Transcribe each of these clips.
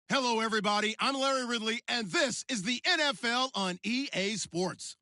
Hello, everybody. I'm Larry Ridley, and this is the NFL on EA Sports.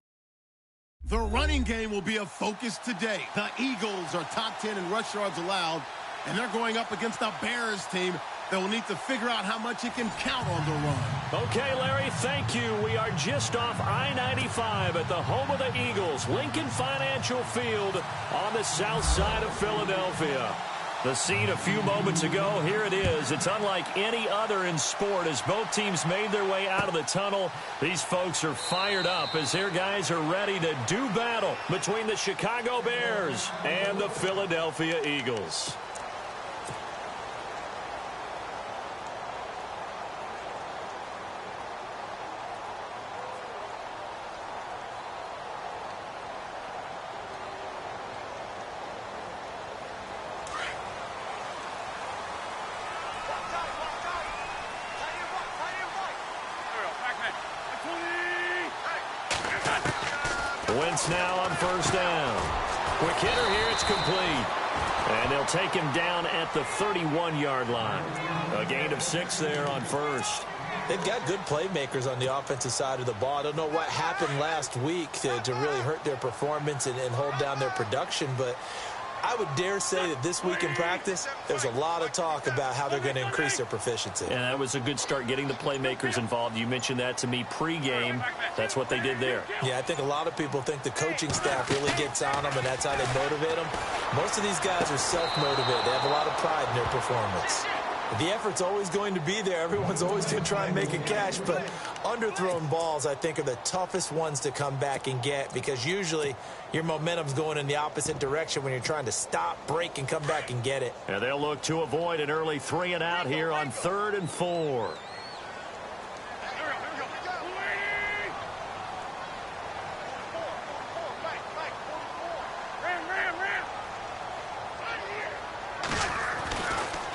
The running game will be a focus today. The Eagles are top 10 in rush yards allowed, and they're going up against the Bears team that will need to figure out how much it can count on the run. Okay, Larry, thank you. We are just off I-95 at the home of the Eagles, Lincoln Financial Field on the south side of Philadelphia. The scene a few moments ago, here it is. It's unlike any other in sport as both teams made their way out of the tunnel. These folks are fired up as their guys are ready to do battle between the Chicago Bears and the Philadelphia Eagles. Wentz now on first down. Quick hitter here, it's complete. And they'll take him down at the 31-yard line. A gain of 6 there on first. They've got good playmakers on the offensive side of the ball. I don't know what happened last week to really hurt their performance and hold down their production, but I would dare say that this week in practice, there's a lot of talk about how they're going to increase their proficiency. And that was a good start getting the playmakers involved. You mentioned that to me pregame. That's what they did there. Yeah, I think a lot of people think the coaching staff really gets on them, and that's how they motivate them. Most of these guys are self-motivated. They have a lot of pride in their performance. The effort's always going to be there. Everyone's always going to try and make a catch, but underthrown balls, I think, are the toughest ones to come back and get because usually your momentum's going in the opposite direction when you're trying to stop, break, and come back and get it. And they'll look to avoid an early 3 and out here on 3rd and 4.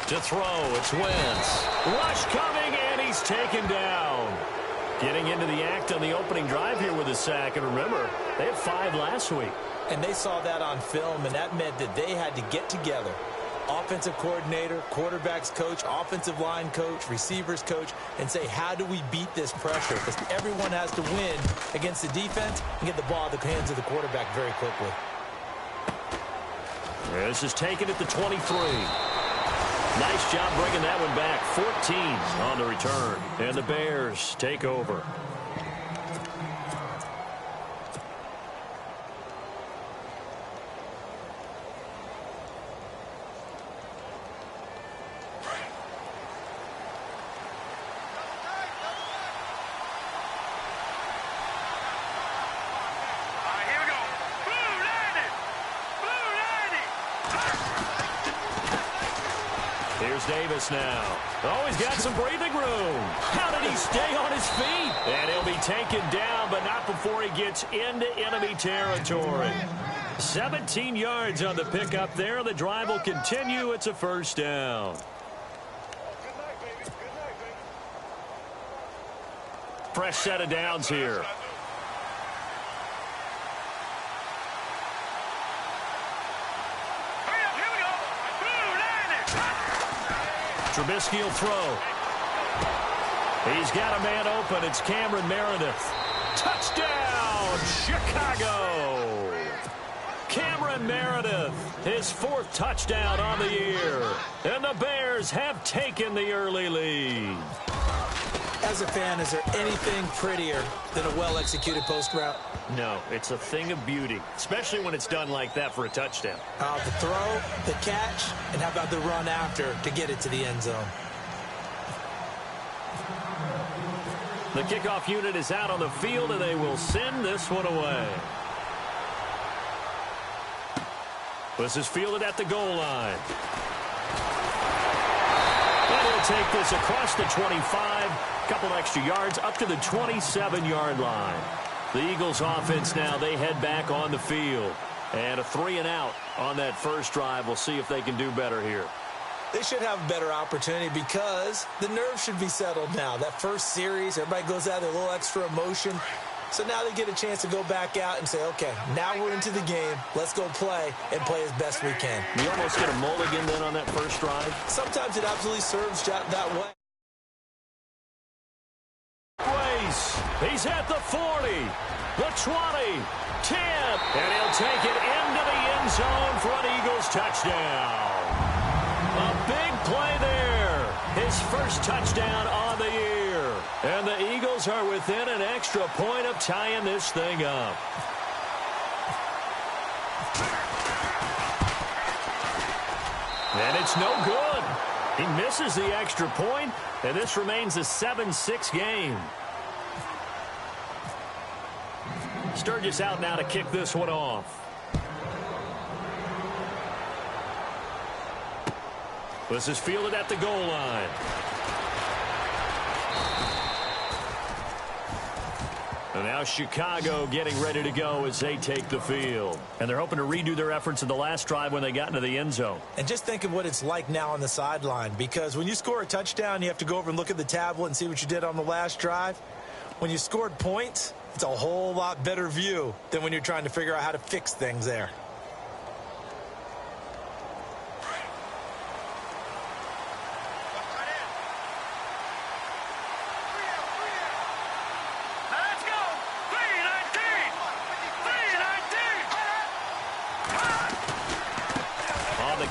To throw, it's Wentz. Rush coming, and he's taken down. Getting into the act on the opening drive here with a sack. And remember, they had 5 last week. And they saw that on film, and that meant that they had to get together. Offensive coordinator, quarterback's coach, offensive line coach, receivers coach, and say, how do we beat this pressure? Because everyone has to win against the defense and get the ball out of the hands of the quarterback very quickly. This is taken at the 23. Nice job bringing that one back. 14 on the return. And the Bears take over. Here's Davis now. Oh, he's got some breathing room. How did he stay on his feet? And he'll be taken down, but not before he gets into enemy territory. 17 yards on the pickup there. The drive will continue. It's a first down. Fresh set of downs here. Trubisky will throw. He's got a man open. It's Cameron Meredith. Touchdown, Chicago. Cameron Meredith, his 4th touchdown on the year. And the Bears have taken the early lead. As a fan, is there anything prettier than a well-executed post route? No, it's a thing of beauty, especially when it's done like that for a touchdown. The throw, the catch, and how about the run after to get it to the end zone? The kickoff unit is out on the field, and they will send this one away. This is fielded at the goal line. And he'll take this across the 25, couple extra yards up to the 27-yard line. The Eagles offense now, they head back on the field. And a 3 and out on that first drive. We'll see if they can do better here. They should have a better opportunity because the nerves should be settled now. That first series, everybody goes out with a little extra emotion. So now they get a chance to go back out and say, okay, now we're into the game. Let's go play and play as best we can. You almost get a mulligan then on that first drive. Sometimes it absolutely serves that way. He's at the 40, the 20, 10, and he'll take it into the end zone for an Eagles touchdown. A big play there. His first touchdown on the year. And the Eagles are within an extra point of tying this thing up. And it's no good. He misses the extra point, and this remains a 7-6 game. Sturgis out now to kick this one off. This is fielded at the goal line. And now Chicago getting ready to go as they take the field. And they're hoping to redo their efforts in the last drive when they got into the end zone. And just think of what it's like now on the sideline, because when you score a touchdown, you have to go over and look at the tablet and see what you did on the last drive. When you scored points, it's a whole lot better view than when you're trying to figure out how to fix things there.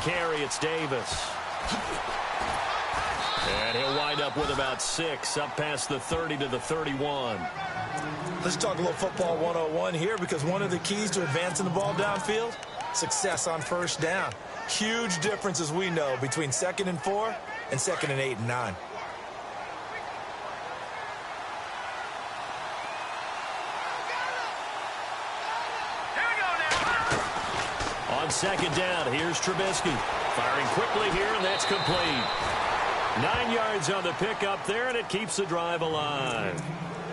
Carry, it's Davis. And he'll wind up with about 6, up past the 30 to the 31. Let's talk a little football 101 here, because one of the keys to advancing the ball downfield, success on first down. Huge difference, as we know, between 2nd and 4 and 2nd and 8 and 9. On second down, here's Trubisky. Firing quickly here, and that's complete. 9 yards on the pickup there, and it keeps the drive alive.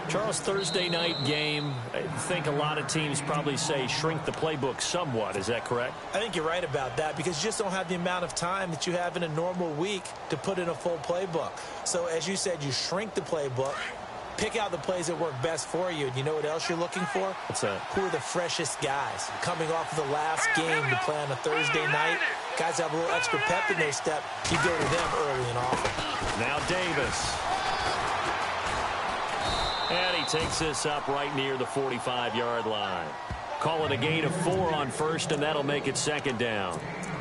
Charles, Thursday night game, I think a lot of teams probably say shrink the playbook somewhat. Is that correct? I think you're right about that, because you just don't have the amount of time that you have in a normal week to put in a full playbook. So, as you said, you shrink the playbook. Pick out the plays that work best for you. And you know what else you're looking for? What's that? Who are the freshest guys? Coming off of the last game to play on a Thursday night, guys have a little extra pep in their step. You go to them early and often. Now Davis. And he takes this up right near the 45-yard line. Call it a gain of 4 on first, and that'll make it 2nd down.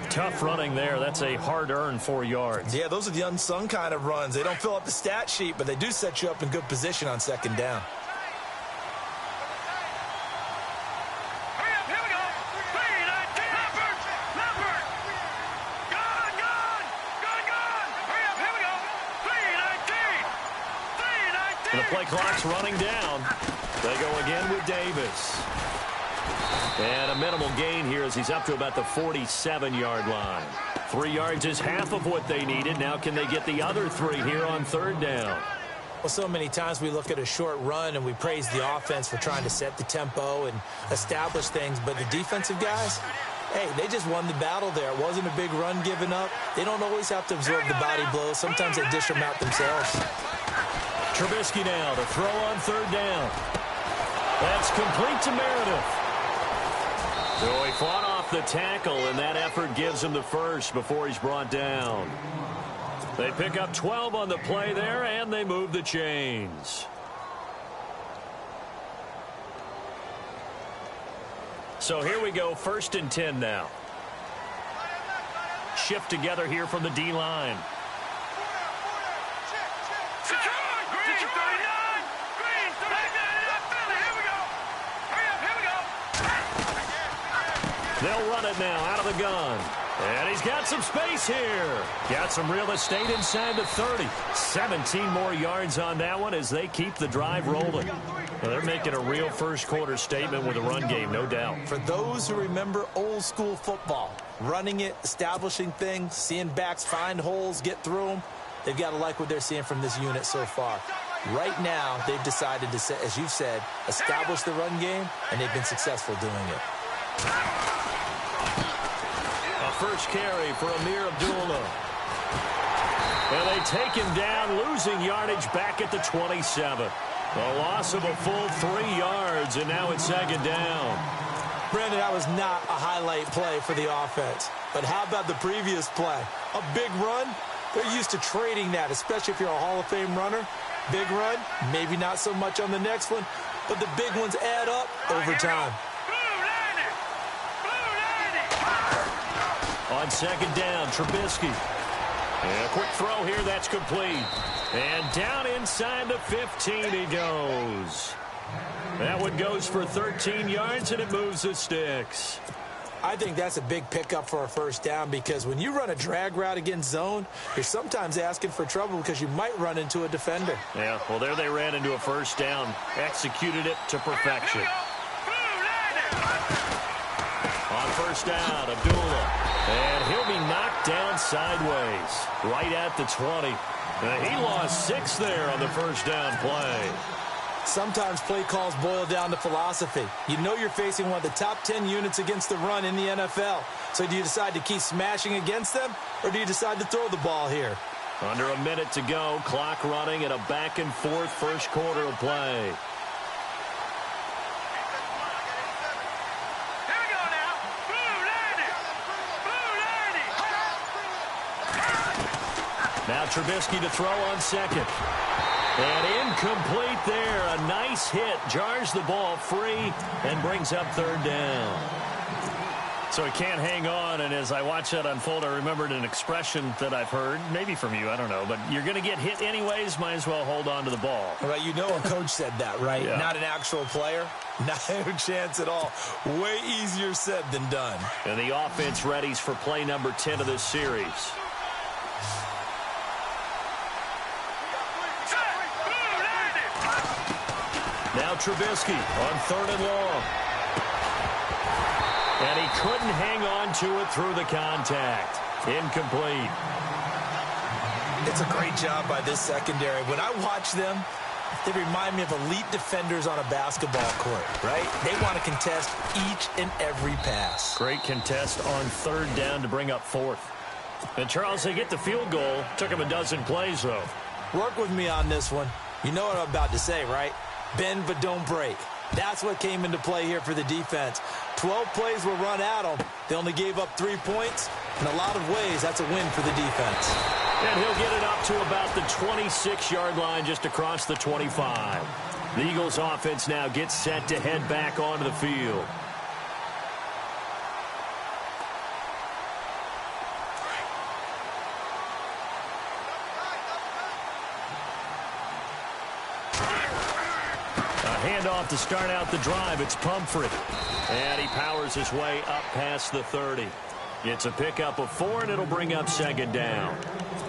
Tough running there. That's a hard-earned 4 yards. Yeah, those are the unsung kind of runs. They don't fill up the stat sheet, but they do set you up in good position on 2nd down. And the play clock's running down. They go again with Davis. And a minimal gain here as he's up to about the 47-yard line. 3 yards is half of what they needed. Now can they get the other 3 here on 3rd down? Well, so many times we look at a short run and we praise the offense for trying to set the tempo and establish things. But the defensive guys, hey, they just won the battle there. It wasn't a big run given up. They don't always have to absorb the body blows. Sometimes they dish them out themselves. Trubisky now to throw on 3rd down. That's complete to Meredith. So he fought off the tackle, and that effort gives him the first before he's brought down. They pick up 12 on the play there, and they move the chains. So here we go, 1st and 10 now. Shift together here from the D-line. They'll run it now out of the gun. And he's got some space here. Got some real estate inside the 30. 17 more yards on that one as they keep the drive rolling. Well, they're making a real first-quarter statement with a run game, no doubt. For those who remember old-school football, running it, establishing things, seeing backs find holes, get through them, they've got to like what they're seeing from this unit so far. Right now, they've decided to, as you've said, establish the run game, and they've been successful doing it. First carry for Amir Abdullah. And they take him down, losing yardage back at the 27. A loss of a full 3 yards, and now it's 2nd down. Brandon, that was not a highlight play for the offense. But how about the previous play? A big run? They're used to trading that, especially if you're a Hall of Fame runner. Big run, maybe not so much on the next one, but the big ones add up over time. On second down, Trubisky. And a quick throw here, that's complete. And down inside the 15 he goes. That one goes for 13 yards, and it moves the sticks. I think that's a big pickup for a first down because when you run a drag route against zone, you're sometimes asking for trouble because you might run into a defender. Yeah, well, there they ran into a first down. Executed it to perfection. On first down, Abdullah. And he'll be knocked down sideways, right at the 20. He lost 6 there on the first down play. Sometimes play calls boil down to philosophy. You know you're facing one of the top 10 units against the run in the NFL. So do you decide to keep smashing against them, or do you decide to throw the ball here? Under a minute to go, clock running at a back-and-forth first quarter of play. Now Trubisky to throw on second. And incomplete there. A nice hit. Jars the ball free and brings up third down. So he can't hang on, and as I watch that unfold, I remembered an expression that I've heard, maybe from you, I don't know, but you're going to get hit anyways, might as well hold on to the ball. Well, you know a coach said that, right? Yeah. Not an actual player. Not a chance at all. Way easier said than done. And the offense readies for play number 10 of this series. Now Trubisky on third and long. And he couldn't hang on to it through the contact. Incomplete. It's a great job by this secondary. When I watch them, they remind me of elite defenders on a basketball court, right? They want to contest each and every pass. Great contest on third down to bring up fourth. And Charles, they get the field goal. Took him a dozen plays, though. Work with me on this one. You know what I'm about to say, right? Bend but don't break. That's what came into play here for the defense. 12 plays were run at them. They only gave up 3 points. In a lot of ways, that's a win for the defense. And he'll get it up to about the 26-yard line just across the 25. The Eagles offense now gets set to head back onto the field. Handoff to start out the drive. It's Pumphrey. And he powers his way up past the 30. It's a pickup of 4, and it'll bring up second down.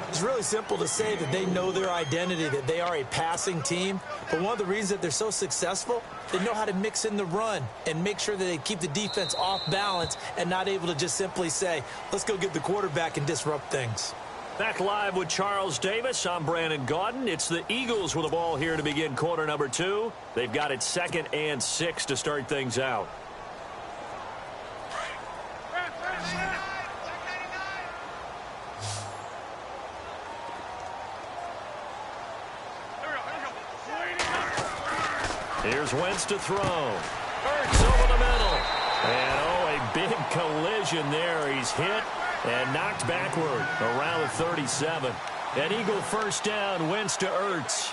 It's really simple to say that they know their identity, that they are a passing team. But one of the reasons that they're so successful, they know how to mix in the run and make sure that they keep the defense off balance and not able to just simply say, let's go get the quarterback and disrupt things. Back live with Charles Davis. I'm Brandon Gaudin. It's the Eagles with the ball here to begin quarter number 2. They've got it 2nd and 6 to start things out. Here's Wentz to throw. Ertz over the middle. And, a big collision there. He's hit and knocked backward around the 37. An Eagle first down, Wentz to Ertz.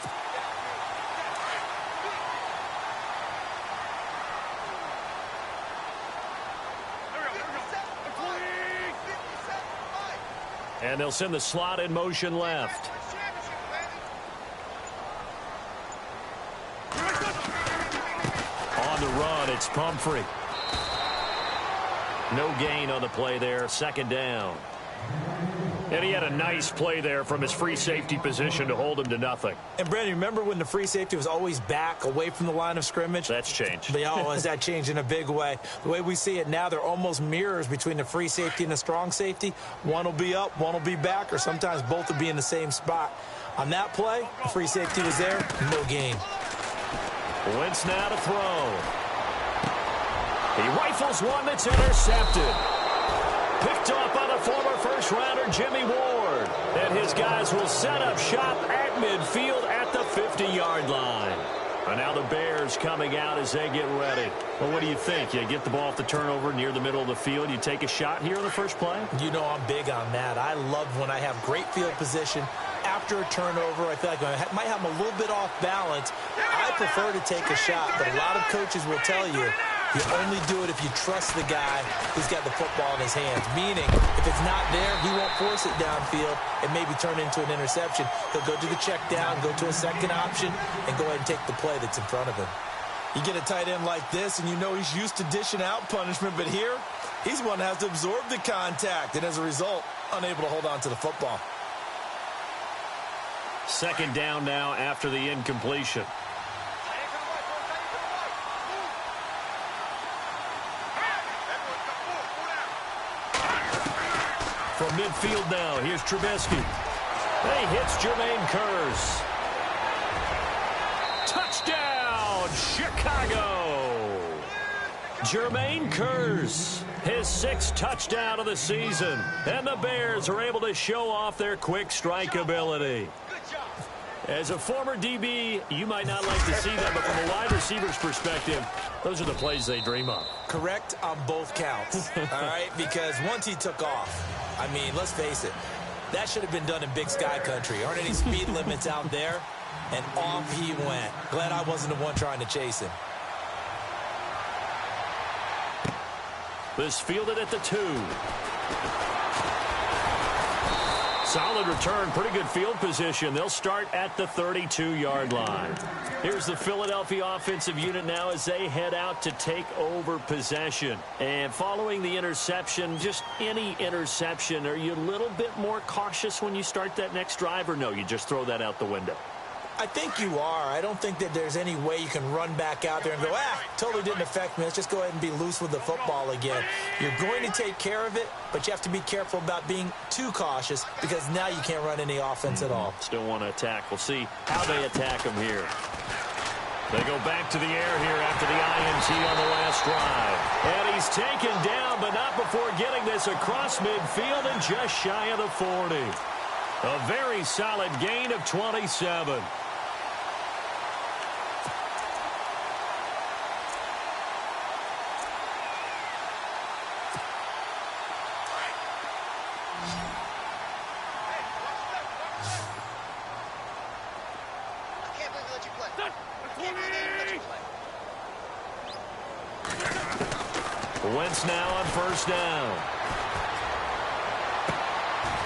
And they'll send the slot in motion left. On the run, it's Pumphrey. No gain on the play there, second down. And he had a nice play there from his free safety position to hold him to nothing. And, Brandon, remember when the free safety was always back away from the line of scrimmage? That's changed. But, has that changed in a big way? The way we see it now, they're almost mirrors between the free safety and the strong safety. One will be up, one will be back, or sometimes both will be in the same spot. On that play, the free safety was there, no gain. Wentz now to throw. He rifles one that's intercepted. Picked off by the former first-rounder Jimmy Ward. And his guys will set up shop at midfield at the 50-yard line. And now the Bears coming out as they get ready. Well, what do you think? You get the ball off the turnover near the middle of the field. You take a shot here in the first play? You know I'm big on that. I love when I have great field position. After a turnover, I feel like I might have them a little bit off balance. I prefer to take a shot, but a lot of coaches will tell you only do it if you trust the guy who's got the football in his hands. Meaning, if it's not there, he won't force it downfield and maybe turn into an interception. He'll go to the check down, go to a second option, and go ahead and take the play that's in front of him. You get a tight end like this, and you know he's used to dishing out punishment, but here, he's one that has to absorb the contact, and as a result, unable to hold on to the football. Second down now after the incompletion. From midfield now, here's Trubisky. He hits Jermaine Kearse. Touchdown, Chicago! Jermaine Kearse, his 6th touchdown of the season. And the Bears are able to show off their quick strike ability. As a former DB, you might not like to see that, but from a wide receiver's perspective, those are the plays they dream of. Correct on both counts, all right? Because once he took off, I mean, let's face it, that should have been done in Big Sky country. Aren't any speed limits out there? And off he went. Glad I wasn't the one trying to chase him. This fielded at the 2. Solid return, pretty good field position. They'll start at the 32-yard line. Here's the Philadelphia offensive unit now as they head out to take over possession. And following the interception, just any interception, are you a little bit more cautious when you start that next drive, or no, you just throw that out the window? I think you are. I don't think that there's any way you can run back out there and go, totally didn't affect me. Let's just go ahead and be loose with the football again. You're going to take care of it, but you have to be careful about being too cautious because now you can't run any offense at all. Still want to attack. We'll see how they attack them here. They go back to the air here after the INT on the last drive. And he's taken down, but not before getting this across midfield and just shy of the 40. A very solid gain of 27. Wentz now on first down.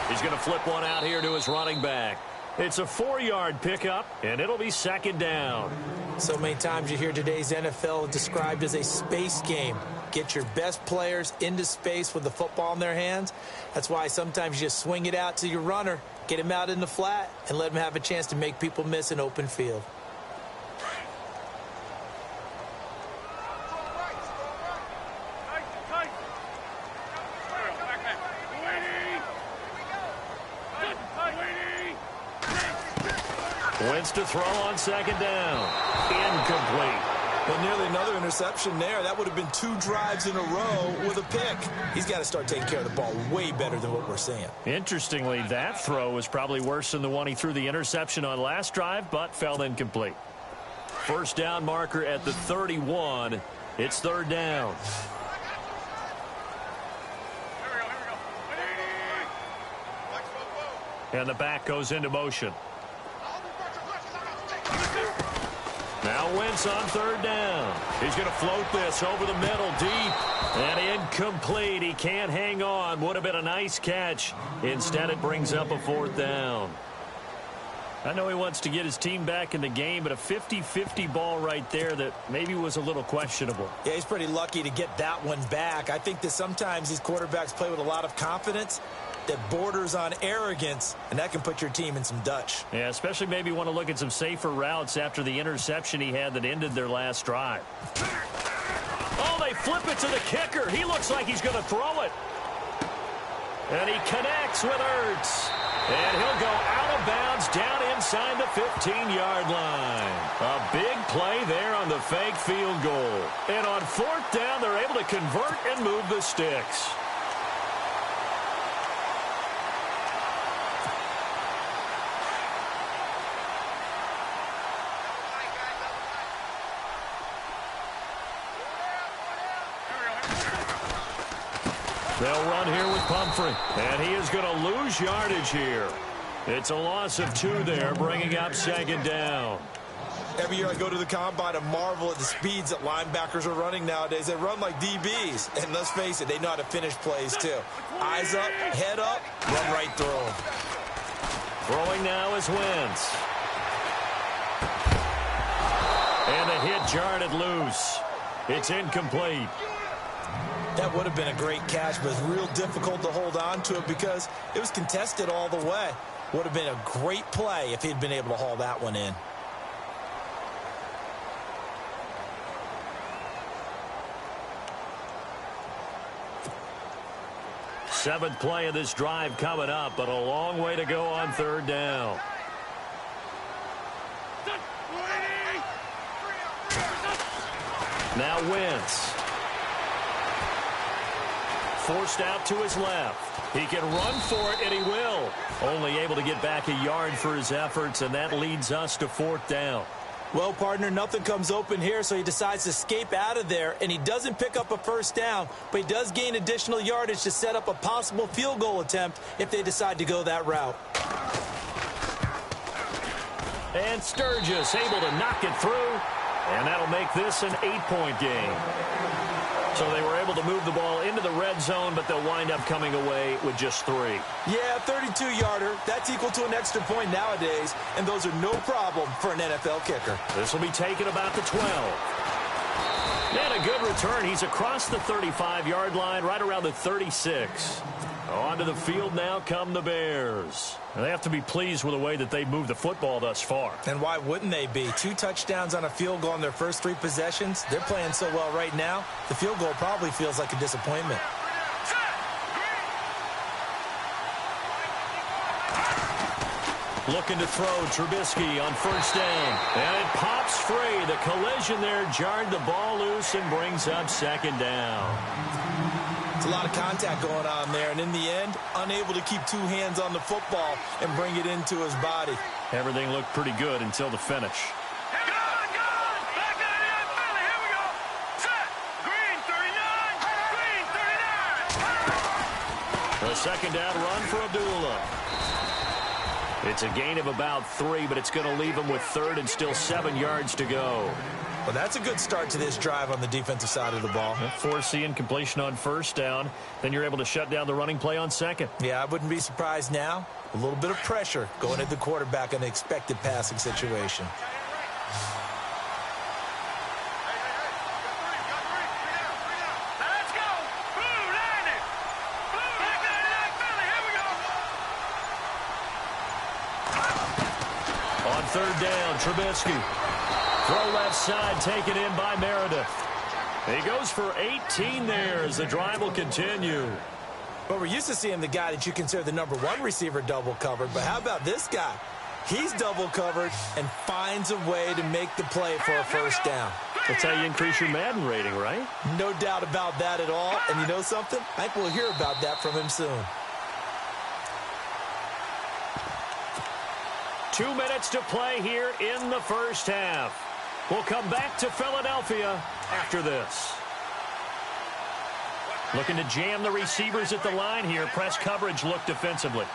He's going to flip one out here to his running back. It's a 4-yard pickup, and it'll be second down. So many times you hear today's NFL described as a space game. Get your best players into space with the football in their hands. That's why sometimes you just swing it out to your runner, get him out in the flat, and let him have a chance to make people miss an open field. Wentz to throw on second down. Incomplete. But nearly another interception there. That would have been 2 drives in a row with a pick. He's got to start taking care of the ball way better than what we're seeing. Interestingly, that throw was probably worse than the one he threw the interception on last drive, but fell incomplete. First down marker at the 31. It's third down. And the back goes into motion. Now Wentz on third down. He's going to float this over the middle deep. And incomplete. He can't hang on. Would have been a nice catch. Instead, it brings up a fourth down. I know he wants to get his team back in the game, but a 50-50 ball right there that maybe was a little questionable. Yeah, he's pretty lucky to get that one back. I think that sometimes these quarterbacks play with a lot of confidence that borders on arrogance, and that can put your team in some Dutch. Yeah, especially maybe want to look at some safer routes after the interception he had that ended their last drive. Oh, they flip it to the kicker. He looks like he's going to throw it. And he connects with Ertz. And he'll go out of bounds down inside the 15-yard line. A big play there on the fake field goal. And on fourth down, they're able to convert and move the sticks. They'll run here with Pumphrey, and he is going to lose yardage here. It's a loss of 2 there, bringing up second down. Every year I go to the combine and marvel at the speeds that linebackers are running nowadays. They run like DBs, and let's face it, they know how to finish plays too. Eyes up, head up, run right through them. Throwing now is Wentz. And a hit jarred it loose. It's incomplete. That would have been a great catch, but it's real difficult to hold on to it because it was contested all the way. Would have been a great play if he'd been able to haul that one in. Seventh play of this drive coming up, but a long way to go on third down. Now Wentz. Forced out to his left. He can run for it, and he will. Only able to get back a yard for his efforts, and that leads us to fourth down. Well, partner, nothing comes open here, so he decides to escape out of there, and he doesn't pick up a first down, but he does gain additional yardage to set up a possible field goal attempt if they decide to go that route. And Sturgis able to knock it through, and that'll make this an 8-point game. So they were able to move the ball into the red zone, but they'll wind up coming away with just 3. Yeah, 32-yarder. That's equal to an extra point nowadays, and those are no problem for an NFL kicker. This will be taken about the 12. And a good return. He's across the 35-yard line, right around the 36. Onto the field now come the Bears. And they have to be pleased with the way that they moved the football thus far. And why wouldn't they be? 2 touchdowns on a field goal in their first 3 possessions. They're playing so well right now, the field goal probably feels like a disappointment. Looking to throw Trubisky on first down. And it pops free. The collision there jarred the ball loose and brings up second down. It's a lot of contact going on there, and in the end, unable to keep 2 hands on the football and bring it into his body. Everything looked pretty good until the finish. A second down run for Abdullah. It's a gain of about 3, but it's going to leave him with 3rd and still 7 yards to go. Well, that's a good start to this drive on the defensive side of the ball. Forcing completion on first down. Then you're able to shut down the running play on second. Yeah, I wouldn't be surprised now. A little bit of pressure going at the quarterback in an expected passing situation. On third down, Trubisky. Throw left side, taken in by Meredith. He goes for 18 there as the drive will continue. Well, we're used to seeing the guy that you consider the #1 receiver double covered, but how about this guy? He's double covered and finds a way to make the play for a first down. That's how you increase your Madden rating, right? No doubt about that at all. And you know something? I think we'll hear about that from him soon. 2 minutes to play here in the first half. We'll come back to Philadelphia after this. Looking to jam the receivers at the line here. Press coverage look defensively.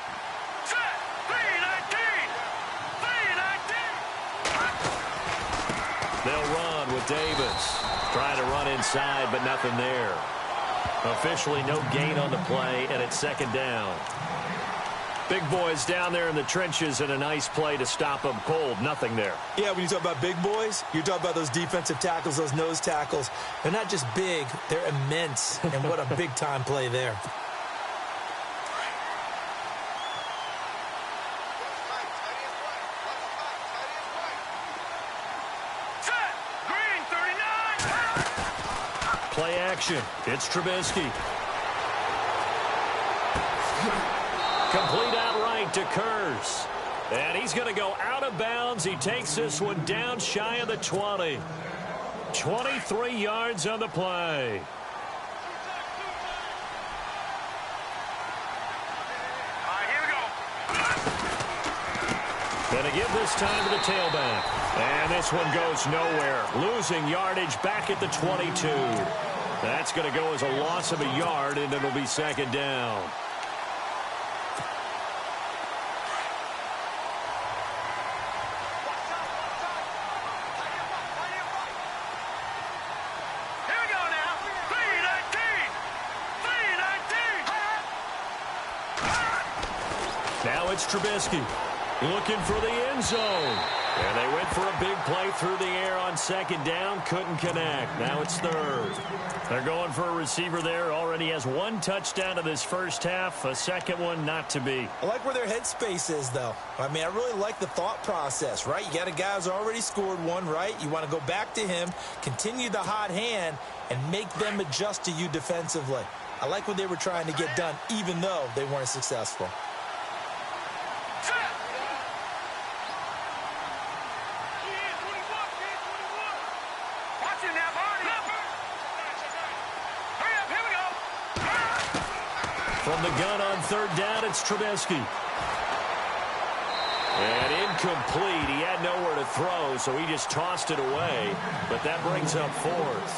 They'll run with Davis. Trying to run inside, but nothing there. Officially no gain on the play, and it's second down. Big boys down there in the trenches, and a nice play to stop them cold. Nothing there. Yeah, when you talk about big boys, you're talking about those defensive tackles, those nose tackles. They're not just big, they're immense. And what a big-time play there. Play action. It's Trubisky. Complete outright to Kurz. And he's going to go out of bounds. He takes this one down shy of the 20. 23 yards on the play. Going to give this time to the tailback. And this one goes nowhere. Losing yardage back at the 22. That's going to go as a loss of a yard, and it'll be second down. Now it's Trubisky looking for the end zone. And they went for a big play through the air on second down. Couldn't connect. Now it's third. They're going for a receiver there. Already has one touchdown in this first half. A second one not to be. I like where their headspace is, though. I mean, I really like the thought process, right? You got a guy who's already scored one, right? You want to go back to him, continue the hot hand, and make them adjust to you defensively. I like what they were trying to get done, even though they weren't successful. From the gun on third down, it's Trubisky. And incomplete. He had nowhere to throw, so he just tossed it away. But that brings up fourth.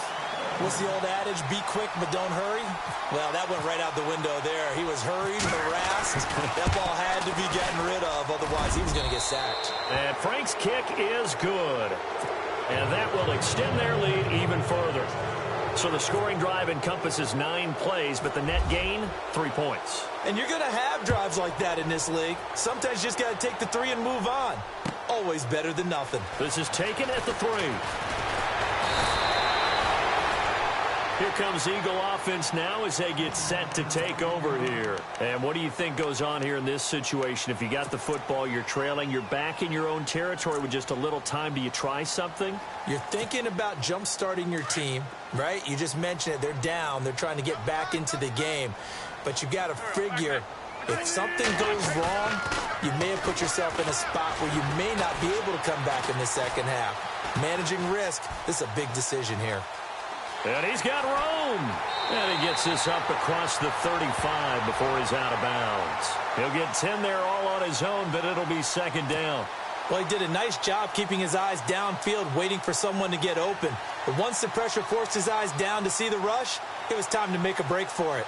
What's the old adage? Be quick, but don't hurry? Well, that went right out the window there. He was hurried, harassed. That ball had to be gotten rid of, otherwise he was going to get sacked. And Frank's kick is good. And that will extend their lead even further. So the scoring drive encompasses 9 plays, but the net gain, 3 points. And you're going to have drives like that in this league. Sometimes you just got to take the 3 and move on. Always better than nothing. This is taken at the 3. Here comes Eagle offense now as they get set to take over here. And what do you think goes on here in this situation? If you got the football, you're trailing, you're back in your own territory with just a little time. Do you try something? You're thinking about jump-starting your team, right? You just mentioned it. They're down. They're trying to get back into the game. But you got to figure if something goes wrong, you may have put yourself in a spot where you may not be able to come back in the second half. Managing risk, this is a big decision here. And he's got room. And he gets this up across the 35 before he's out of bounds. He'll get 10 there all on his own, but it'll be second down. Well, he did a nice job keeping his eyes downfield, waiting for someone to get open. But once the pressure forced his eyes down to see the rush, it was time to make a break for it.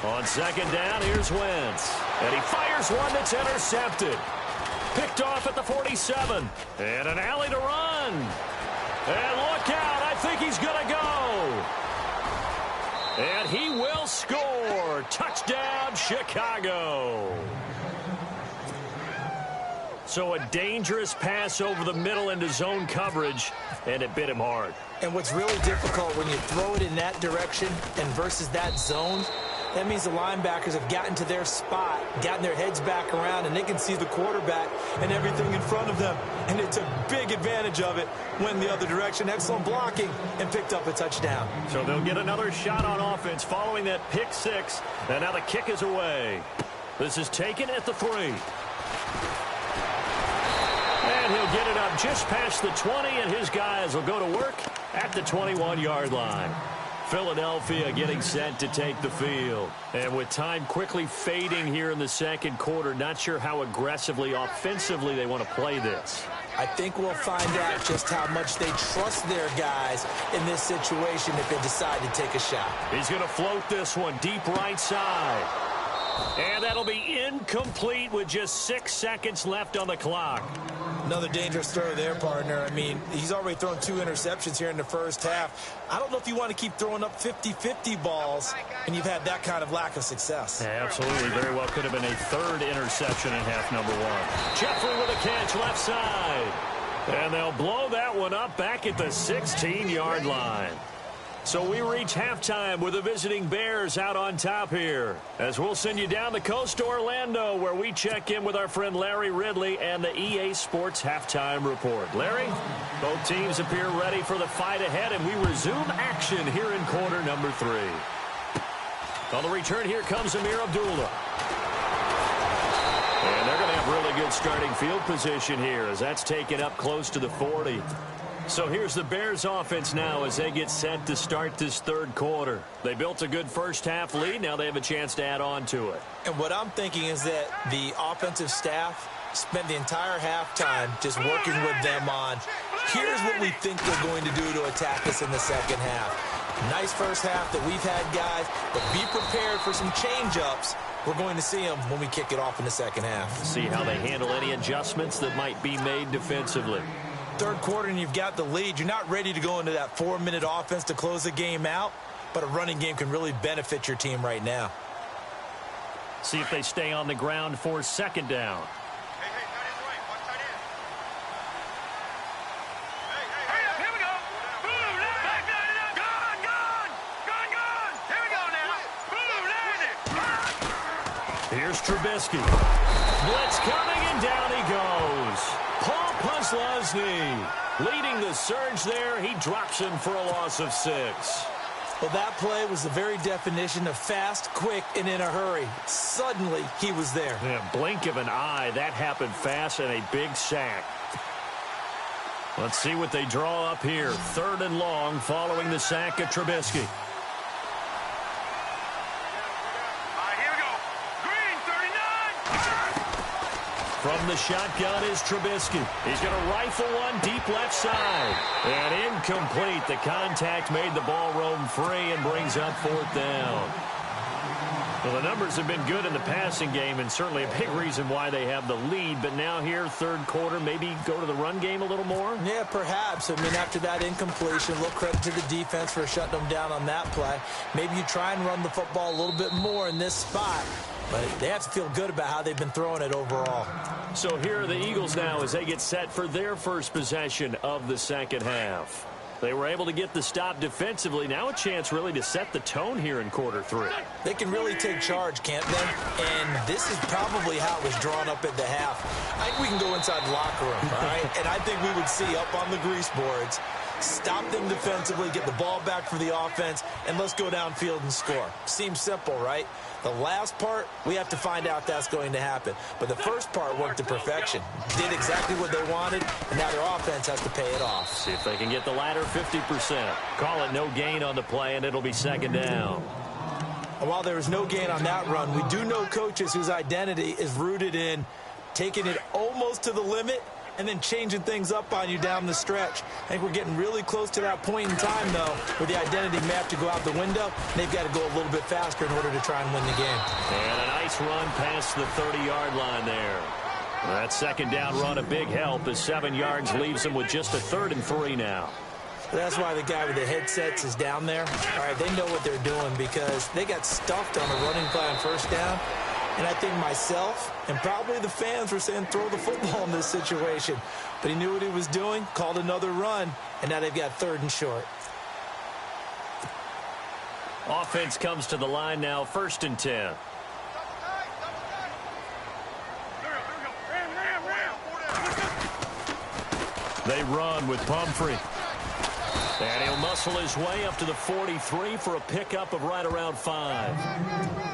On second down, here's Wentz. And he fires one that's intercepted. Picked off at the 47. And an alley to run. And look out, I think he's going to go. And he will score. Touchdown, Chicago. So a dangerous pass over the middle into zone coverage, and it bit him hard. And what's really difficult when you throw it in that direction and versus that zone, that means the linebackers have gotten to their spot, gotten their heads back around, and they can see the quarterback and everything in front of them. And they took big advantage of it, went the other direction, excellent blocking, and picked up a touchdown. So they'll get another shot on offense following that pick six. And now the kick is away. This is taken at the 3. And he'll get it up just past the 20, and his guys will go to work at the 21-yard line. Philadelphia getting set to take the field. And with time quickly fading here in the second quarter, not sure how aggressively, offensively they want to play this. I think we'll find out just how much they trust their guys in this situation if they decide to take a shot. He's going to float this one deep right side. And that'll be incomplete with just 6 seconds left on the clock. Another dangerous throw there, partner. I mean, he's already thrown 2 interceptions here in the first half. I don't know if you want to keep throwing up 50-50 balls, and you've had that kind of lack of success. Yeah, absolutely. Very well could have been a 3rd interception in half number 1. Jeffrey with a catch left side. And they'll blow that one up back at the 16-yard line. So we reach halftime with the visiting Bears out on top here. As we'll send you down the coast to Orlando, where we check in with our friend Larry Ridley and the EA Sports Halftime Report. Larry, both teams appear ready for the fight ahead, and we resume action here in quarter number 3. On the return, here comes Amir Abdullah. And they're going to have really good starting field position here, as that's taken up close to the 40. So here's the Bears offense now as they get set to start this third quarter. They built a good first half lead. Now they have a chance to add on to it. And what I'm thinking is that the offensive staff spent the entire halftime just working with them on, here's what we think they're going to do to attack us in the second half. Nice first half that we've had, guys, but be prepared for some change-ups. We're going to see them when we kick it off in the second half. See how they handle any adjustments that might be made defensively. Third quarter and you've got the lead. You're not ready to go into that 4-minute offense to close the game out, but a running game can really benefit your team right now. See if they stay on the ground for second down. Here's Trubisky. Blitz coming, and down he goes. Paul Posluszny leading the surge there. He drops him for a loss of 6. Well, that play was the very definition of fast, quick, and in a hurry. Suddenly, he was there. Yeah, blink of an eye. That happened fast and a big sack. Let's see what they draw up here. 3rd and long following the sack of Trubisky. From the shotgun is Trubisky. He's going to rifle one deep left side. And incomplete. The contact made the ball roam free and brings up 4th down. Well, the numbers have been good in the passing game and certainly a big reason why they have the lead. But now here, third quarter, maybe go to the run game a little more? Yeah, perhaps. I mean, after that incompletion, a little credit to the defense for shutting them down on that play. Maybe you try and run the football a little bit more in this spot. But they have to feel good about how they've been throwing it overall. So here are the Eagles now as they get set for their first possession of the second half. They were able to get the stop defensively. Now a chance really to set the tone here in quarter 3. They can really take charge, can't they? And this is probably how it was drawn up at the half. I think we can go inside the locker room, all right? And I think we would see up on the grease boards, stop them defensively, get the ball back for the offense, and let's go downfield and score. Seems simple, right? The last part, we have to find out that's going to happen. But the first part worked to perfection. Did exactly what they wanted, and now their offense has to pay it off. See if they can get the latter 50%. Call it no gain on the play, and it'll be second down. And while there was no gain on that run, we do know coaches whose identity is rooted in taking it almost to the limit and then changing things up on you down the stretch. I think we're getting really close to that point in time, though, where the identity may have to go out the window. They've got to go a little bit faster in order to try and win the game. And a nice run past the 30-yard line there. That second down run a big help as 7 yards leaves them with just a 3rd and 3 now. That's why the guy with the headsets is down there. All right, they know what they're doing because they got stuffed on a running play on first down. And I think myself and probably the fans were saying throw the football in this situation. But he knew what he was doing, called another run, and now they've got 3rd and short. Offense comes to the line now, 1st and 10. They run with Pumphrey. And he'll muscle his way up to the 43 for a pickup of right around 5.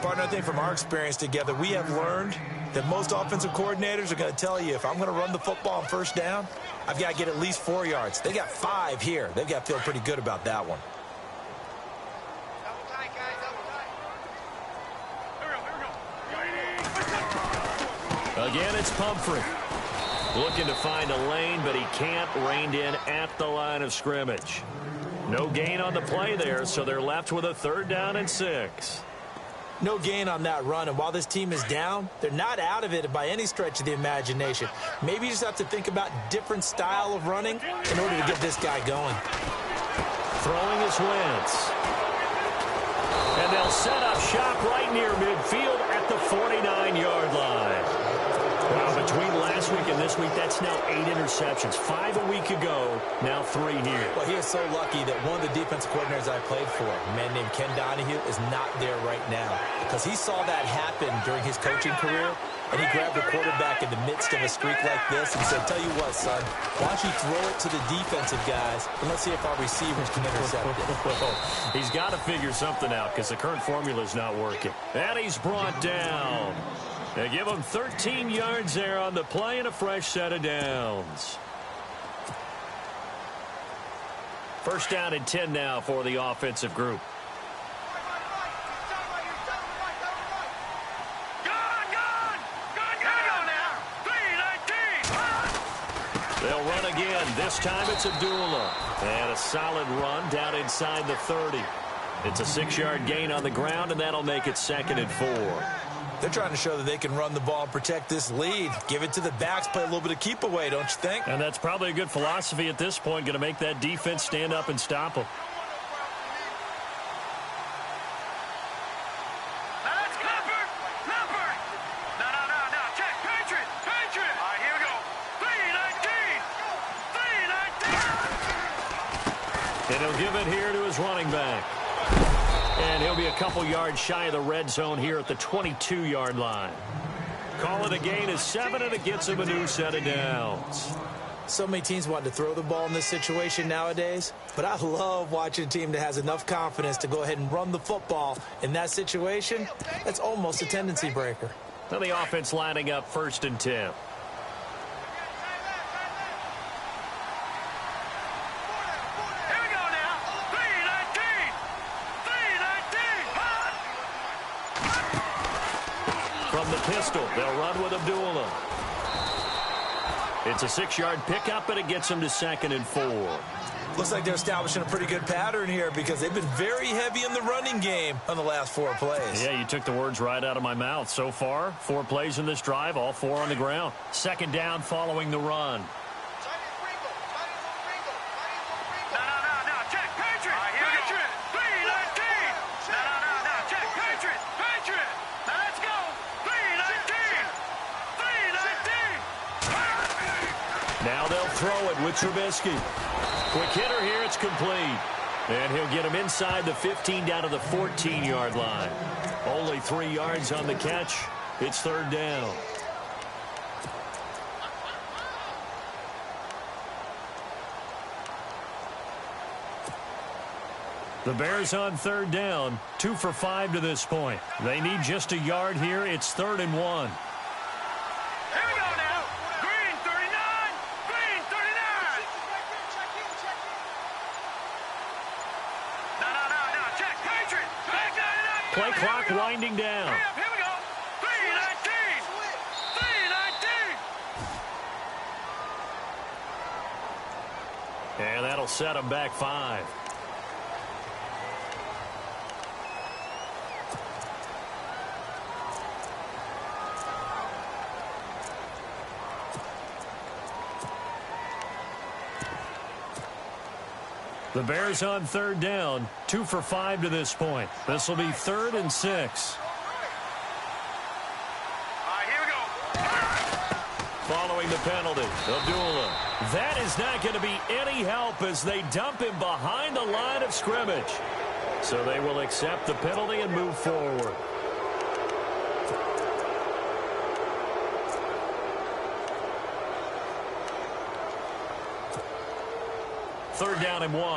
Partner, I think from our experience together, we have learned that most offensive coordinators are going to tell you, if I'm going to run the football on first down, I've got to get at least 4 yards. They got 5 here. They've got to feel pretty good about that one. Again, it's Pumphrey. Looking to find a lane, but he can't. Reined in at the line of scrimmage. No gain on the play there, so they're left with a 3rd down and 6. No gain on that run, and while this team is down, they're not out of it by any stretch of the imagination. Maybe you just have to think about different style of running in order to get this guy going. Throwing is Wentz. And they'll set up shop right near midfield at the 49-yard line. Well, between last week and this week, that's now 8 interceptions. 5 a week ago, now 3 here. Well, he is so lucky that one of the defensive coordinators I played for, a man named Ken Donahue, is not there right now. Because he saw that happen during his coaching career, and he grabbed a quarterback in the midst of a streak like this and said, tell you what, son, why don't you throw it to the defensive guys, and let's see if our receivers can intercept it. He's got to figure something out because the current formula is not working. And he's brought down. They give him 13 yards there on the play and a fresh set of downs. First down and 10 now for the offensive group. They'll run again. This time it's Abdullah. And a solid run down inside the 30. It's a 6-yard gain on the ground, and that'll make it 2nd and 4. They're trying to show that they can run the ball and protect this lead. Give it to the backs, play a little bit of keep away, don't you think? And that's probably a good philosophy at this point, going to make that defense stand up and stop them. And he'll give it here to his running back. And he'll be a couple yards shy of the red zone here at the 22-yard line. Call it a gain of 7, and it gets him a new set of downs. So many teams want to throw the ball in this situation nowadays, but I love watching a team that has enough confidence to go ahead and run the football. In that situation, that's almost a tendency breaker. Now the offense lining up 1st and 10. From the pistol, they'll run with Abdullah. It's a 6-yard pickup, and it gets him to 2nd and 4. Looks like they're establishing a pretty good pattern here because they've been very heavy in the running game on the last 4 plays. Yeah, you took the words right out of my mouth. So far, 4 plays in this drive, all 4 on the ground. 2nd down following the run. Now they'll throw it with Trubisky. Quick hitter here, it's complete. And he'll get him inside the 15 down to the 14-yard line. Only 3 yards on the catch. It's 3rd down. The Bears on 3rd down, 2 for 5 to this point. They need just a yard here. It's 3rd and 1. Play clock winding down. Here we go. 3:19. 3:19. And that'll set them back 5. The Bears on 3rd down, 2 for 5 to this point. This will be 3rd and 6. Here we go. Following the penalty, Abdullah. That is not going to be any help as they dump him behind the line of scrimmage. So they will accept the penalty and move forward. Third down and 1. Here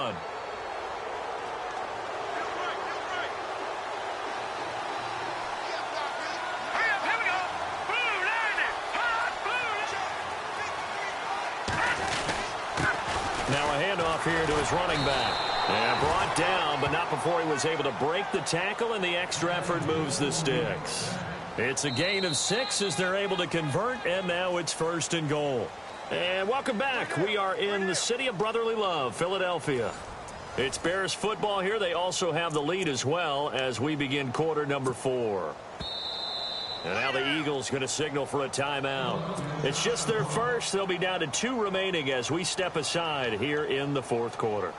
we go. Blue, 90. Hot, blue. Now a handoff here to his running back. And brought down, but not before he was able to break the tackle, and the extra effort moves the sticks. It's a gain of 6 as they're able to convert, and now it's 1st and goal. And welcome back. We are in the city of brotherly love, Philadelphia. It's Bears football here. They also have the lead as well as we begin quarter number 4. And now the Eagles going to signal for a timeout. It's just their first. They'll be down to 2 remaining as we step aside here in the 4th quarter.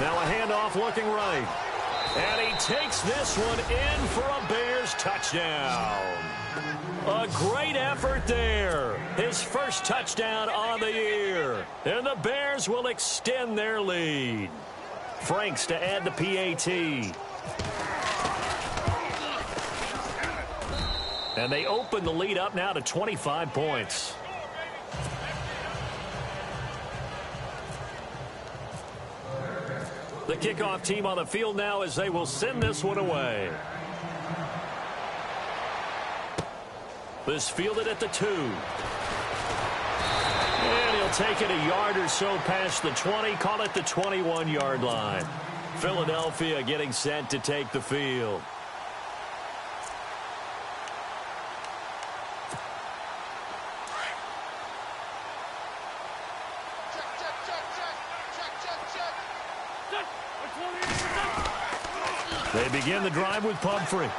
Now a handoff looking right. And he takes this one in for a Bears touchdown. A great effort there. His first touchdown on the year. And the Bears will extend their lead. Franks to add the PAT. And they open the lead up now to 25 points. The kickoff team on the field now as they will send this one away. This fielded at the 2. And he'll take it a yard or so past the 20, call it the 21-yard line. Philadelphia getting set to take the field. They begin the drive with Pumphrey.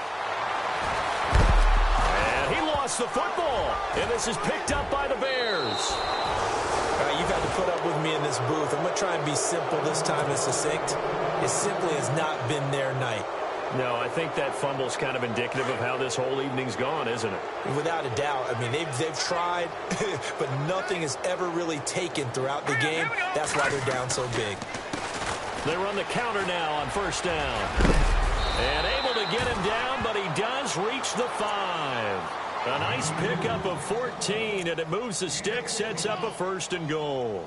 And he lost the football. And this is picked up by the Bears. All right, you've had to put up with me in this booth. I'm going to try and be simple this time and succinct. It simply has not been their night. No, I think that fumble's kind of indicative of how this whole evening's gone, isn't it? Without a doubt. I mean, they've tried, but nothing has ever really taken throughout the game. That's why they're down so big. They run the counter now on first down. And able to get him down, but he does reach the 5. A nice pickup of 14, and it moves the stick, sets up a 1st and goal.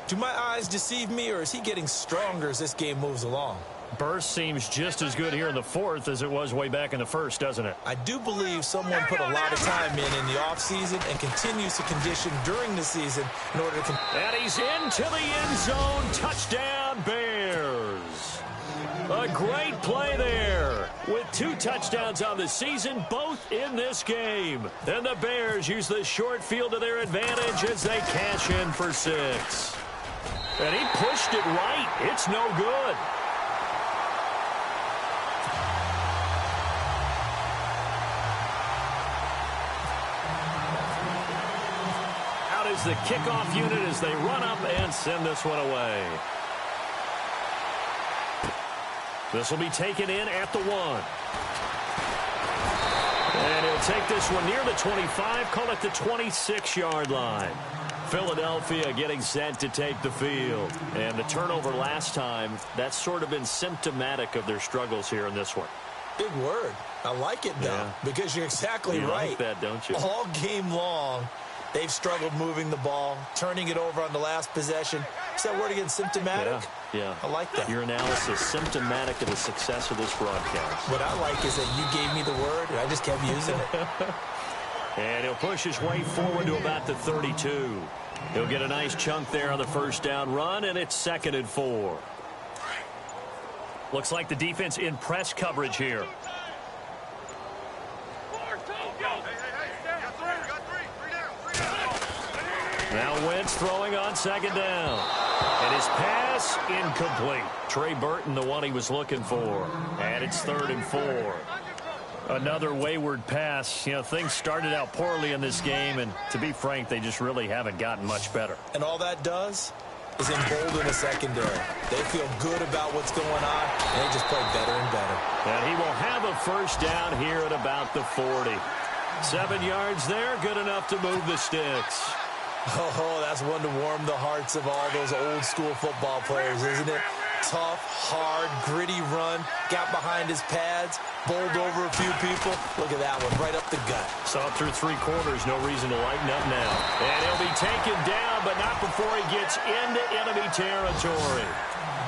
Do my eyes deceive me, or is he getting stronger as this game moves along? Burst seems just as good here in the 4th as it was way back in the 1st, doesn't it? I do believe someone put a lot of time in the offseason and continues to condition during the season in order to... And he's into the end zone. Touchdown, Bears. A great play there with 2 touchdowns on the season, both in this game. And the Bears use the short field to their advantage as they cash in for 6. And he pushed it right. It's no good. Out is the kickoff unit as they run up and send this one away. This will be taken in at the 1. And he'll take this one near the 25, call it the 26-yard line. Philadelphia getting set to take the field. And the turnover last time, that's sort of been symptomatic of their struggles here in this one. Big word. I like it, though, because you're exactly right. You like that, don't you? All game long, they've struggled moving the ball, turning it over on the last possession. Is that word again, symptomatic? Yeah. I like that. Your analysis, symptomatic of the success of this broadcast. What I like is that you gave me the word, and I just kept using it. And he'll push his way forward to about the 32. He'll get a nice chunk there on the first down run, and it's 2nd and 4. Looks like the defense in press coverage here. Now Wentz throwing on 2nd down. And his pass incomplete. Trey Burton, the one he was looking for. And it's 3rd and 4. Another wayward pass. You know, things started out poorly in this game, and to be frank, they just really haven't gotten much better. And all that does is embolden the secondary. They feel good about what's going on, and they just play better and better. And he will have a 1st down here at about the 40. 7 yards there, good enough to move the sticks. Oh, that's one to warm the hearts of all those old-school football players, isn't it? Tough, hard, gritty run, got behind his pads, bowled over a few people. Look at that one, right up the gut. Saw through 3 quarters, no reason to lighten up now. And he'll be taken down, but not before he gets into enemy territory.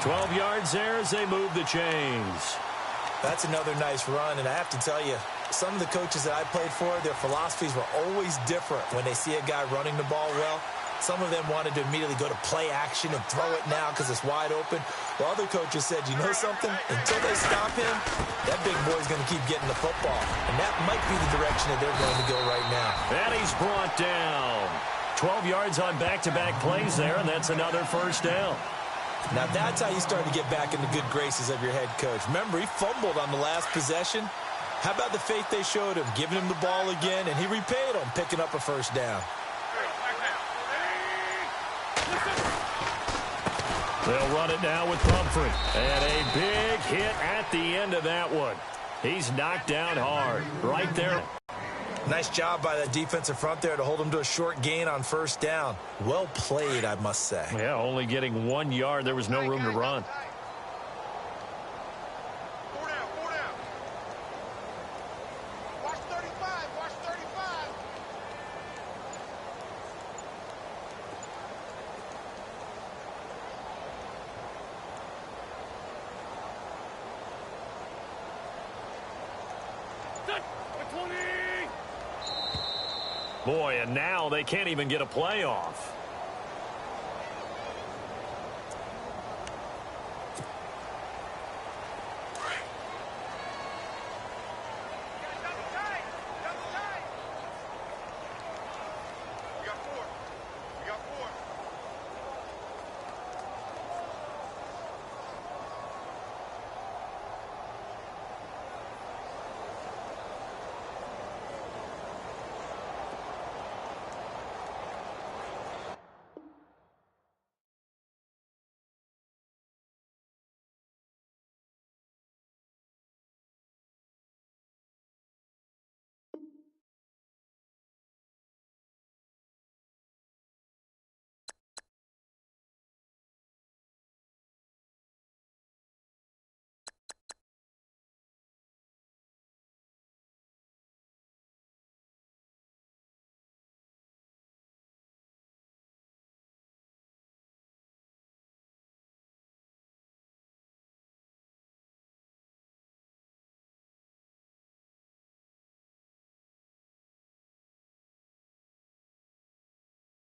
12 yards there as they move the chains. That's another nice run, and I have to tell you, some of the coaches that I played for, their philosophies were always different when they see a guy running the ball well. Some of them wanted to immediately go to play action and throw it now because it's wide open. While other coaches said, you know something? Until they stop him, that big boy's going to keep getting the football. And that might be the direction that they're going to go right now. And he's brought down. 12 yards on back-to-back plays there, and that's another 1st down. Now that's how you start to get back in the good graces of your head coach. Remember, he fumbled on the last possession. How about the faith they showed him, giving him the ball again, and he repaid them, picking up a 1st down. They'll run it now with Pumphrey. And a big hit at the end of that one. He's knocked down hard. Right there. Nice job by that defensive front there to hold him to a short gain on 1st down. Well played, I must say. Yeah, only getting 1 yard. There was no room to run. Boy, and now they can't even get a play off.